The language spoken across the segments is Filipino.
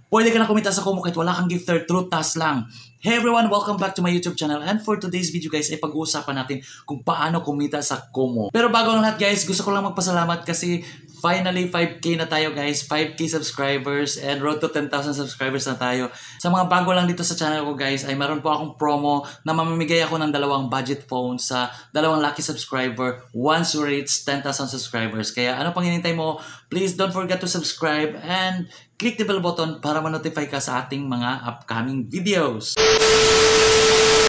Pwede ka na kumita sa Kumu kahit wala kang gifter, through task lang. Hey everyone, welcome back to my YouTube channel. And for today's video guys, ay pag-uusapan natin kung paano kumita sa Kumu. Pero bago ang lahat guys, gusto ko lang magpasalamat kasi finally 5K na tayo guys. 5K subscribers and road to 10,000 subscribers na tayo. Sa mga bago lang dito sa channel ko guys, ay meron po akong promo na mamimigay ako ng 2 budget phone sa 2 lucky subscriber once we reach 10,000 subscribers. Kaya ano pang hinintay mo? Please don't forget to subscribe and click the bell button para ma-notify ka sa ating mga upcoming videos.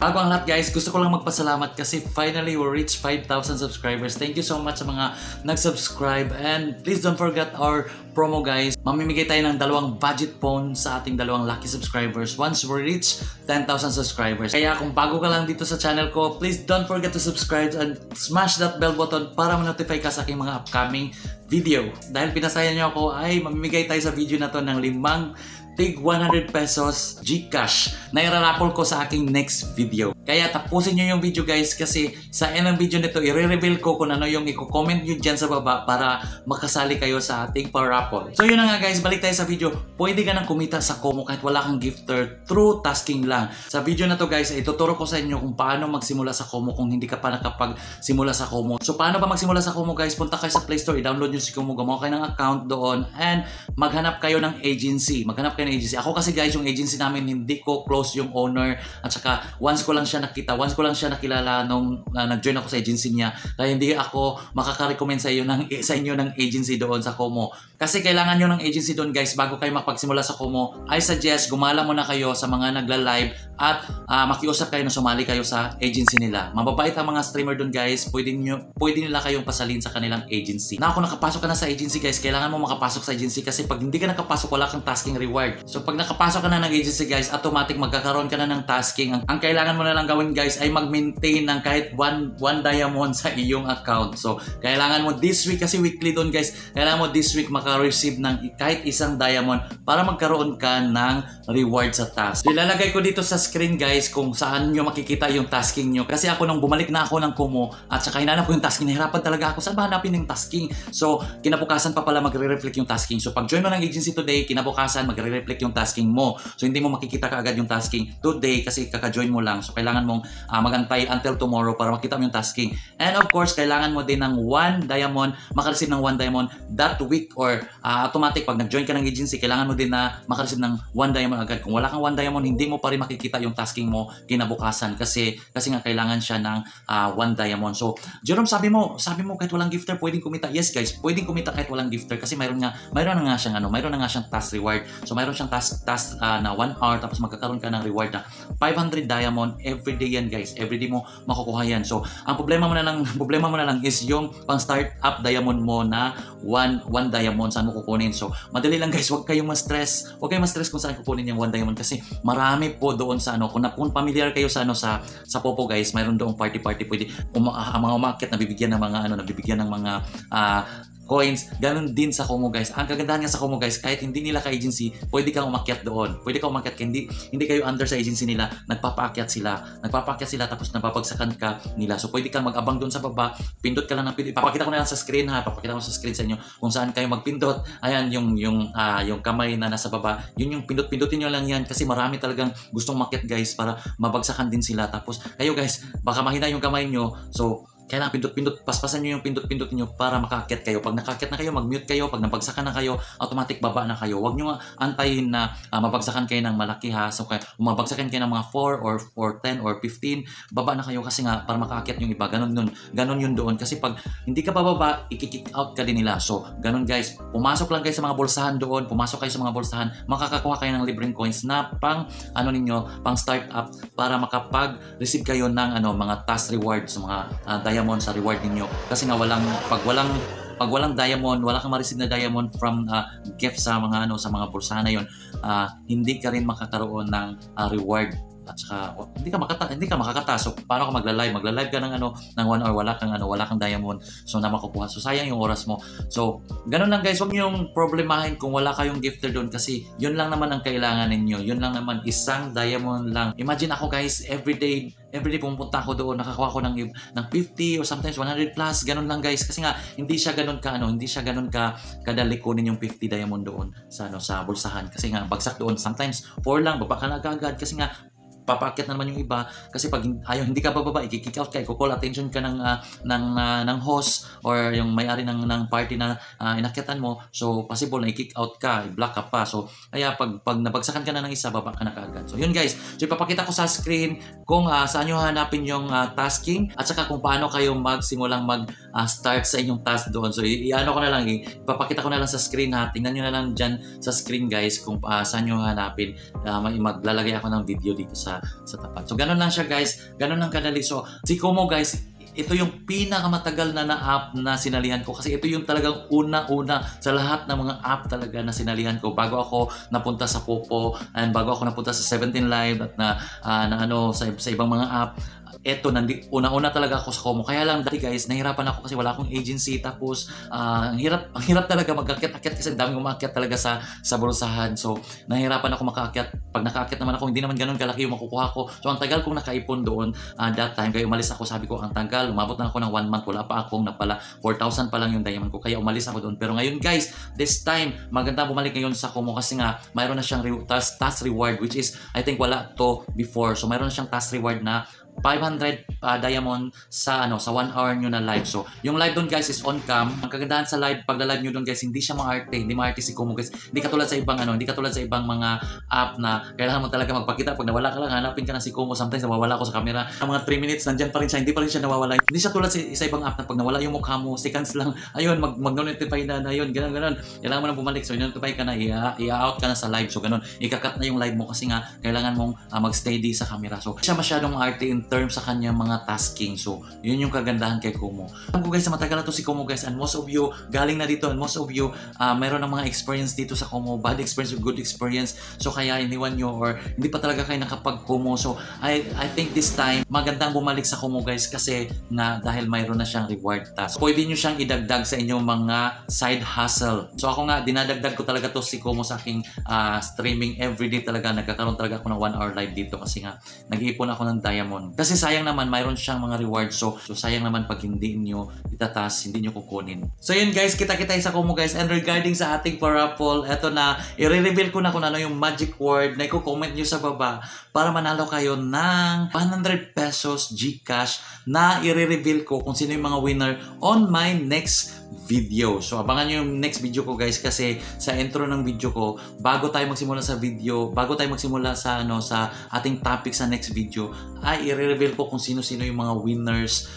Bago ang lahat guys, gusto ko lang magpasalamat kasi finally we reached 5,000 subscribers. Thank you so much sa mga nag-subscribe and please don't forget our promo guys. Mamimigay tayo ng 2 budget phone sa ating 2 lucky subscribers once we reach 10,000 subscribers. Kaya kung bago ka lang dito sa channel ko, please don't forget to subscribe and smash that bell button para ma-notify ka sa aking mga upcoming video. Dahil pinasaya nyo ako ay mamimigay tayo sa video na to ng 5 tig 100 pesos GCash na irarapol ko sa aking next video. Kaya tapusin nyo yung video guys kasi sa end ng video nito i-reveal ko kung ano yung i-comment nyo dyan sa baba para makasali kayo sa ating parapol. So yun na nga guys, balik tayo sa video. Pwede ka nang kumita sa Kumu kahit wala kang gifter through tasking lang. Sa video na to guys, ituturo ko sa inyo kung paano magsimula sa Kumu kung hindi ka pa nakapagsimula sa Kumu. So paano ba magsimula sa Kumu guys? Punta kayo sa Play Store, i-download nyo si Kumu, gumawa kayo ng account doon and maghanap kayo ng agency. Agency. Ako kasi guys, yung agency namin hindi ko close yung owner at saka once ko lang siya nakilala nung nag-join ako sa agency niya. Kaya hindi ako makaka-recommend sa inyo ng agency doon sa Kumu. Kasi kailangan nyo ng agency doon guys bago kayo makapagsimula sa Kumu. I suggest gumala muna kayo sa mga nagla-live at makiusap kayo na sumali kayo sa agency nila. Mababait ang mga streamer doon guys. Pwede nila kayong pasalin sa kanilang agency. Na kung nakapasok ka na sa agency guys, kailangan mo makapasok sa agency kasi pag hindi ka nakapasok wala kang tasking reward. So pag nakapasok ka na ng agency guys, automatic magkakaroon ka na ng tasking. Ang kailangan mo na lang gawin guys ay mag-maintain ng kahit 1 diamond sa iyong account. So kailangan mo this week, kasi weekly doon guys, kailangan mo this week maka-receive ng kahit 1 diamond para magkaroon ka ng reward sa task. Ilalagay ko dito sa screen guys kung saan nyo makikita yung tasking nyo. Kasi ako nung bumalik na ako ng Kumu at saka hinanap ko yung tasking, nahirapan talaga ako. Saan ba hanapin yung tasking? So kinabukasan pa pala magre-reflect yung tasking. So pag join mo ng agency today, kinabukasan magre-reflect yung tasking mo. So hindi mo makikita kaagad yung tasking today kasi kaka-join mo lang. So kailangan mong magantay until tomorrow para makita mo yung tasking. And of course, kailangan mo din ng 1 diamond, makareceive ng 1 diamond that week or automatic pag nag-join ka ng agency, kailangan mo din na makareceive ng 1 diamond agad. Kung wala kang 1 diamond, hindi mo pa rin makikita yung tasking mo kinabukasan kasi nga kailangan siya ng 1 diamond. So, Jerome, sabi mo kahit walang gifter pwedeng kumita. Yes guys, pwedeng kumita kahit walang gifter kasi mayroon na nga siyang task reward. So, mayroon siyang task na 1 hour tapos magkakaroon ka ng reward na 500 diamond everyday yan guys. Everyday mo makukuha yan. So, ang problema mo na lang is yung pang start up diamond mo na 1 diamond saan mo kukunin. So, madali lang guys, huwag kayong ma-stress kung saan kukunin yung 1 diamond kasi marami po doon sa kung familiar kayo sa sa Popo guys, mayroon doong party pwede mga umakyat nabibigyan ng mga coins. Ganun din sa Kumu guys. Ang kagandahan nga sa Kumu guys, kahit hindi nila ka-agency, pwede kang umakyat doon. Pwede kang umakyat hindi kayo under sa agency nila, nagpapaakyat sila tapos napapagsakan ka nila. So pwede kang mag-abang doon sa baba, pindot ka lang ng pindot. Ipapakita ko na lang sa screen papakita ko sa screen sa inyo kung saan kayo magpindot. Ayan yung kamay na nasa baba. Yun yung pindutin nyo lang yan kasi marami talagang gustong umakyat guys para mabagsakan din sila. Tapos kayo guys, baka mahina yung kamay nyo. So kailangan pindot-pindot, paspasan nyo yung pindot-pindot nyo para makaakyat kayo. Pag nakaakyat na kayo, mag-mute kayo. Pag nabagsakan na kayo, automatic baba na kayo. Huwag nyo antayin na mabagsakan kayo ng malaki ha. So kung mabagsakan kayo ng mga 4 or 10 or 15, baba na kayo kasi nga para makaakyat yung iba. Ganon yun doon. Kasi pag hindi ka bababa, i-kick out ka din nila. So ganon guys, pumasok lang kayo sa mga bolsahan doon, makakakuha kayo ng libreng coins na pang start up para makapag-receive kayo ng mga task rewards, mga diamond sa reward ninyo kasi nga pag walang diamond, wala kang ma-receive na diamond from gift sa mga bolsahan na yon, hindi ka rin makakaroon ng reward at saka hindi ka makakataas. So paano ka magla-live? Magla-live ka ng ng 1 hour, wala kang diamond, so na makukuha. So sayang yung oras mo. So ganun lang guys, huwag niyo yung problemahin kung wala kayong gifter doon kasi yun lang naman ang kailangan ninyo. Yun lang naman, isang diamond lang. Imagine ako guys, everyday pumunta ako doon, nakakuha ko ng 50 or sometimes 100 plus, ganun lang guys. Kasi nga hindi siya ganun ka kadali kunin yung 50 diamond doon sa bulsahan. Kasi nga bagsak doon, sometimes 4 lang, baba ka na agad kasi nga papaakyat na naman yung iba kasi pag hindi ka bababa, i-kick out ka, i-call attention ka ng host or yung may-ari ng party na inakyatan mo, so possible na i-kick out ka, i-block ka pa. So kaya pag nabagsakan ka na ng isa, baba ka na kaagad. So yun guys, so ipapakita ko sa screen kung saan nyo hanapin yung tasking at saka kung paano kayo magsimulang start sa inyong task doon. So ko na lang, ipapakita ko na lang sa screen ha, tingnan nyo na lang dyan sa screen guys kung saan nyo hanapin. Maglalagay ako ng video dito sa tapat. So ganun lang siya guys, ganun lang kadali. So si Kumu guys, ito yung pinakamatagal na app na sinalihan ko kasi ito yung talagang una-una sa lahat ng mga app talaga na sinalihan ko bago ako napunta sa Popo and bago ako napunta sa 17 Live at sa ibang mga app. Eto, una-una talaga ako sa Kumu. Kaya lang dati guys, nahirapan ako kasi wala akong agency. Tapos, ang hirap talaga mag-akyat-akyat kasi dami umakyat talaga sa bulsahan. So, nahirapan ako makaakyat. Pag nakaakyat naman ako, hindi naman ganun kalaki yung makukuha ko. So, ang tagal kong nakaipon doon that time. Kaya umalis ako, sabi ko, ang tagal. Umabot na ako ng 1 month. Wala pa akong napala. 4,000 pa lang yung diamond ko. Kaya umalis ako doon. Pero ngayon guys, this time, maganda bumalik ngayon sa Kumu kasi nga, mayroon na siyang task reward which is, I think wala to before. So, mayroon na siyang task reward na 500 diamond sa 1 hour nyo na live. So, yung live doon guys is on cam. Ang kagandahan sa live, pag live nyo doon guys, hindi siya hindi maarte si Kumu guys. Hindi katulad sa ibang mga app na kailangan mo talaga magpakita. Pag nawala ka lang, hanapin ka na si Kumu. Sometimes nawawala ako sa camera. Ang mga 3 minutes, nandyan pa rin siya. Hindi pa rin siya nawawala. Hindi siya tulad sa ibang app na pag nawala yung mukha mo, seconds lang, ayun, mag-notify na yun, ganun. Kailangan mo na bumalik. So, notify ka na, i-out ka na sa live. So, ganun. Ikakat na yung live mo kasi nga, kailangan mong mag-steady sa camera. So, siya masyadong arte in terms sa kanyang mga tasking. So, yun yung kagandahan kay Kumu. Alam ko guys, matagal na to si Kumu guys, and most of you galing na dito, and most of you mayroon ng mga experience dito sa Kumu, bad experience or good experience. So, kaya iniwan nyo or hindi pa talaga kayo nakapag-Kumu. So, I think this time, magandang bumalik sa Kumu guys kasi nga dahil mayroon na siyang reward task. Pwede nyo siyang idagdag sa inyong mga side hustle. So, ako nga, dinadagdag ko talaga to si Kumu sa aking streaming everyday talaga. Nagkakaroon talaga ako ng 1 hour live dito kasi nga nag-iipon ako ng diamond. Kasi sayang naman, mayroon siyang mga rewards. So sayang naman pag hindi nyo itatas, hindi nyo kukunin. So yun guys, kita-kita sa Kumu guys. And regarding sa ating paraffle, eto na, i-reveal ko na kung ano yung magic word na i-comment nyo sa baba para manalo kayo ng 100 pesos GCash na i-reveal ko kung sino yung mga winner on my next video. So abangan nyo yung next video ko guys kasi sa intro ng video ko, bago tayo magsimula sa sa ating topic sa next video, ay i-reveal ko kung sino-sino yung mga winners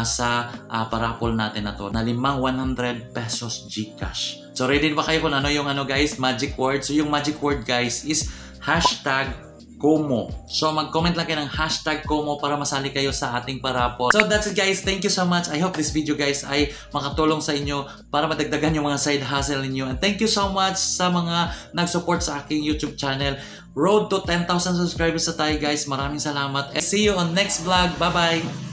sa paraffle natin na to na 100 pesos GCash. So ready ba kayo kung ano yung guys, magic word? So yung magic word guys is #Kumu. So mag-comment lang kayo ng #Kumu para masali kayo sa ating paraffle. So that's it guys. Thank you so much. I hope this video guys ay makatulong sa inyo para madagdagan yung mga side hustle ninyo. And thank you so much sa mga nag-support sa aking YouTube channel. Road to 10,000 subscribers sa tayo guys. Maraming salamat. And see you on next vlog. Bye-bye!